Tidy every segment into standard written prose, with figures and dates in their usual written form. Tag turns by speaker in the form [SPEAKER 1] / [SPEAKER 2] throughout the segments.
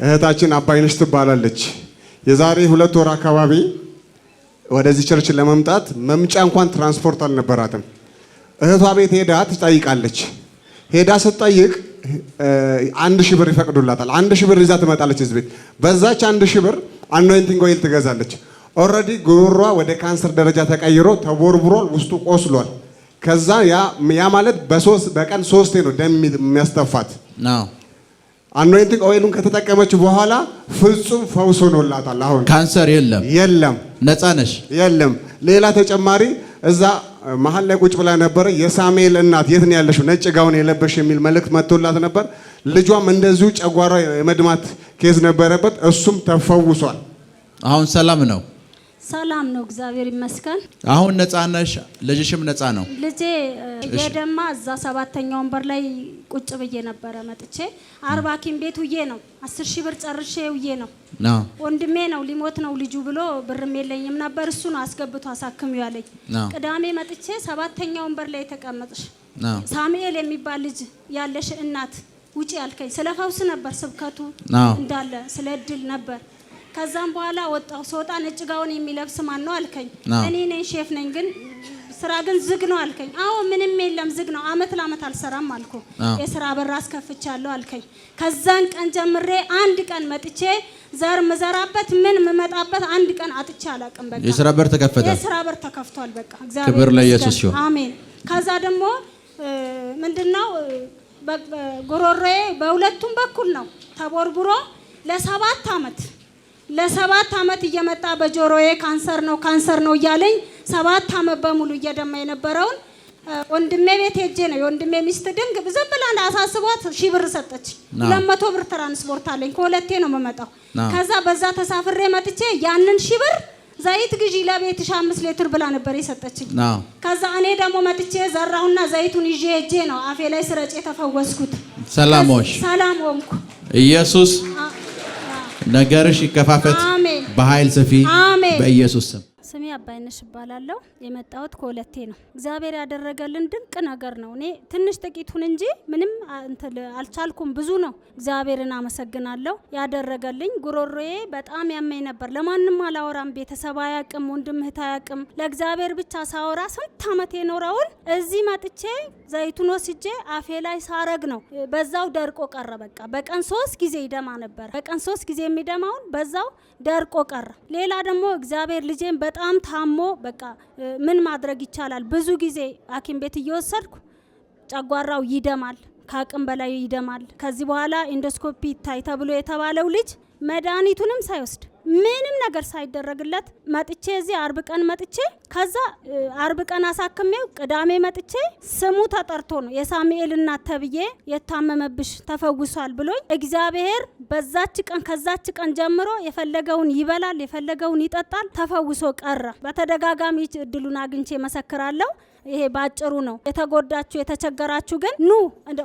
[SPEAKER 1] እህታችን አባይነሽ ትባላለች። የዛሬ 2 ወር አካባቢ ወደዚህ ቸርች ለመምጣት መምጫ እንኳን ትራንስፖርት አልነበራትም። እህቷ ቤት ሄዳ ትጠይቃለች። ሄዳ ስትጠይቅ 1000 ብር ይፈቅዱላታል። 1000 ብር ይዛ ትመጣለች እዚህ ቤት። በዛች 1000 ብር አኖይንቲንግ ኦይል ትገዛለች። ኦልሬዲ ጉሮሯ ወደ ካንሰር ደረጃ ተቀይሮ ተቦርብሯል፣ ውስጡ ቆስሏል። ከዛ ያ ማለት በቀን 3 ነው ደም የሚያስተፋት ነው። አኖይንቲንግ ኦይሉን ከተጠቀመች በኋላ ፍጹም ፈውስ ሆኖላታል። አሁን ካንሰር የለም፣ ነፃ ነሽ። የለም ሌላ ተጨማሪ እዛ መሀል ላይ ቁጭ ብላ ነበር። የሳሙኤል እናት የት ነው ያለሽው? ነጭ ጋውን የለበሽ የሚል መልእክት መጥቶላት ነበር። ልጇም እንደዚሁ ጨጓራ የመድማት ኬዝ ነበረበት፣ እሱም ተፈውሷል። አሁን ሰላም ነው።
[SPEAKER 2] ሰላም ነው፣ እግዚአብሔር ይመስገን።
[SPEAKER 1] አሁን ነፃ ነሽ፣ ልጅሽም ነፃ ነው።
[SPEAKER 2] ልጄ የደማ እዛ 7ኛ ወንበር ላይ ቁጭ ብዬ ነበረ። መጥቼ 40 ሐኪም ቤት ውዬ ነው 10,000 ብር ጨርሼ ውዬ ነው። ወንድሜ ነው ሊሞት ነው ልጁ ብሎ ብርም የለኝም ነበር። እሱ ነው አስገብቶ አሳክም ያለኝ። ቅዳሜ መጥቼ 7ኛ ወንበር ላይ ተቀመጥሽ ሳሙኤል የሚባል ልጅ ያለሽ እናት ውጪ ያልከኝ ስለ ፈውስ ነበር ስብከቱ እንዳለ ስለ እድል ነበር። ከዛም በኋላ ወጣው ሶጣ ነጭ ጋውን የሚለብስ ማን ነው አልከኝ። እኔ ነኝ ሼፍ ነኝ ግን ስራ ግን ዝግ ነው አልከኝ። አዎ ምንም የለም ዝግ ነው፣ አመት ለአመት አልሰራም አልኩ። የስራ በር አስከፍቻለሁ አልከኝ። ከዛን ቀን ጀምሬ አንድ ቀን መጥቼ ዘር መዘራበት ምን መመጣበት አንድ ቀን አጥቼ አላቅም። በቃ የስራ በር ተከፈተ፣ የስራ በር ተከፍቷል። በቃ እግዚአብሔር ክብር ለኢየሱስ ይሁን፣ አሜን። ከዛ ደግሞ ምንድነው ጉሮሮዬ በሁለቱም በኩል ነው ተቦርቡሮ ለ7 አመት እየመጣ በጆሮዬ ካንሰር ነው እያለኝ 7 አመት በሙሉ እየደማ የነበረውን ወንድሜ ቤት ሄጄ ነው። የወንድሜ ሚስት ድንግ ዝም ብላ አሳስቧት 1000 ብር ሰጠች። 200 ብር ትራንስፖርት አለኝ፣ ከሁለቴ ነው የምመጣው። ከዛ በዛ ተሳፍሬ መጥቼ ያንን 1000 ብር ዘይት ግዢ ለቤትሽ 5 ሊትር ብላ ነበር የሰጠችኝ። ከዛ እኔ ደግሞ መጥቼ ዘራሁና ዘይቱን ይዤ ሄጄ ነው አፌ ላይ ስረጭ የተፈወስኩት። ሰላም ሆንኩ። ኢየሱስ ነገርሽ ይከፋፈት፣ በኃይል ሰፊ በኢየሱስ ስም። ስሜ አባይነሽ እባላለሁ። የመጣሁት ከሁለቴ ነው። እግዚአብሔር ያደረገልን ድንቅ ነገር ነው። እኔ ትንሽ ጥቂቱን እንጂ ምንም አልቻልኩም፣ ብዙ ነው። እግዚአብሔርን አመሰግናለሁ። ያደረገልኝ ጉሮሮዬ በጣም ያመኝ ነበር። ለማንም አላወራም፣ ቤተሰብ አያውቅም፣ ወንድም እህት አያውቅም። ለእግዚአብሔር ብቻ ሳወራ ስንት አመት የኖረውን እዚህ መጥቼ ዘይቱን ወስጄ አፌ ላይ ሳረግ ነው በዛው ደርቆ ቀረ። በቃ በቀን 3 ጊዜ ይደማ ነበር። በቀን 3 ጊዜ የሚደማውን በዛው ደርቆ ቀረ። ሌላ ደግሞ እግዚአብሔር ልጄን በጣም ታሞ በቃ ምን ማድረግ ይቻላል? ብዙ ጊዜ ሐኪም ቤት እየወሰድኩ ጨጓራው ይደማል፣ ከአቅም በላይ ይደማል። ከዚህ በኋላ ኢንዶስኮፒ ይታይ ተብሎ የተባለው ልጅ መድኃኒቱንም ሳይወስድ ምንም ነገር ሳይደረግለት መጥቼ እዚህ 40 ቀን መጥቼ ከዛ 40 ቀን አሳክሜው ቅዳሜ መጥቼ ስሙ ተጠርቶ ነው የሳሙኤል እናት ተብዬ የታመመብሽ ተፈውሷል ብሎኝ እግዚአብሔር ከዛች ቀን ጀምሮ የፈለገውን ይበላል፣ የፈለገውን ይጠጣል፣ ተፈውሶ ቀረ። በተደጋጋሚ እድሉን አግኝቼ መሰክራለሁ። ይሄ ባጭሩ ነው። የተጎዳችሁ የተቸገራችሁ ግን ኑ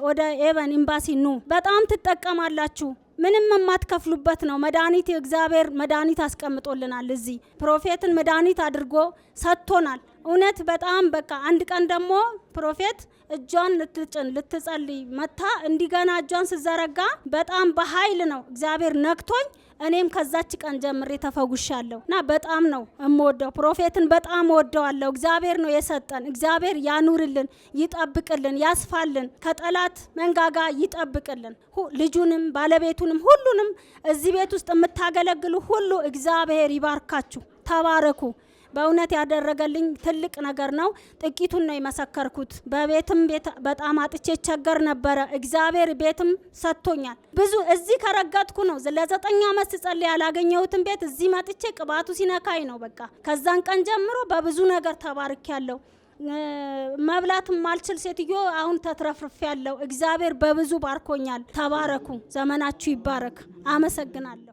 [SPEAKER 2] ወደ ኤቨን ኤምባሲ ኑ፣ በጣም ትጠቀማላችሁ። ምንም የማትከፍሉበት ነው። መድኃኒት እግዚአብሔር መድኃኒት አስቀምጦልናል። እዚህ ፕሮፌትን መድኃኒት አድርጎ ሰጥቶናል። እውነት በጣም በቃ አንድ ቀን ደግሞ ፕሮፌት እጇን ልትጸልይ መታ እንዲገና እጇን ስዘረጋ በጣም በኃይል ነው እግዚአብሔር ነክቶኝ እኔም ከዛች ቀን ጀምሬ ተፈውሻለሁ። እና በጣም ነው እምወደው ፕሮፌትን በጣም ወደዋለሁ። እግዚአብሔር ነው የሰጠን። እግዚአብሔር ያኑርልን፣ ይጠብቅልን፣ ያስፋልን፣ ከጠላት መንጋጋ ይጠብቅልን። ልጁንም ባለቤቱንም ሁሉንም እዚህ ቤት ውስጥ የምታገለግሉ ሁሉ እግዚአብሔር ይባርካችሁ፣ ተባረኩ። በእውነት ያደረገልኝ ትልቅ ነገር ነው። ጥቂቱን ነው የመሰከርኩት። በቤትም በጣም አጥቼ ቸገር ነበረ። እግዚአብሔር ቤትም ሰጥቶኛል። ብዙ እዚህ ከረገጥኩ ነው ለ9 አመት ስጸልይ ያላገኘሁትን ቤት እዚህ መጥቼ ቅባቱ ሲነካኝ ነው። በቃ ከዛን ቀን ጀምሮ በብዙ ነገር ተባርኬያለሁ። መብላት ማልችል ሴትዮ አሁን ተትረፍርፌያለሁ። እግዚአብሔር በብዙ ባርኮኛል። ተባረኩ። ዘመናችሁ ይባረክ። አመሰግናለሁ።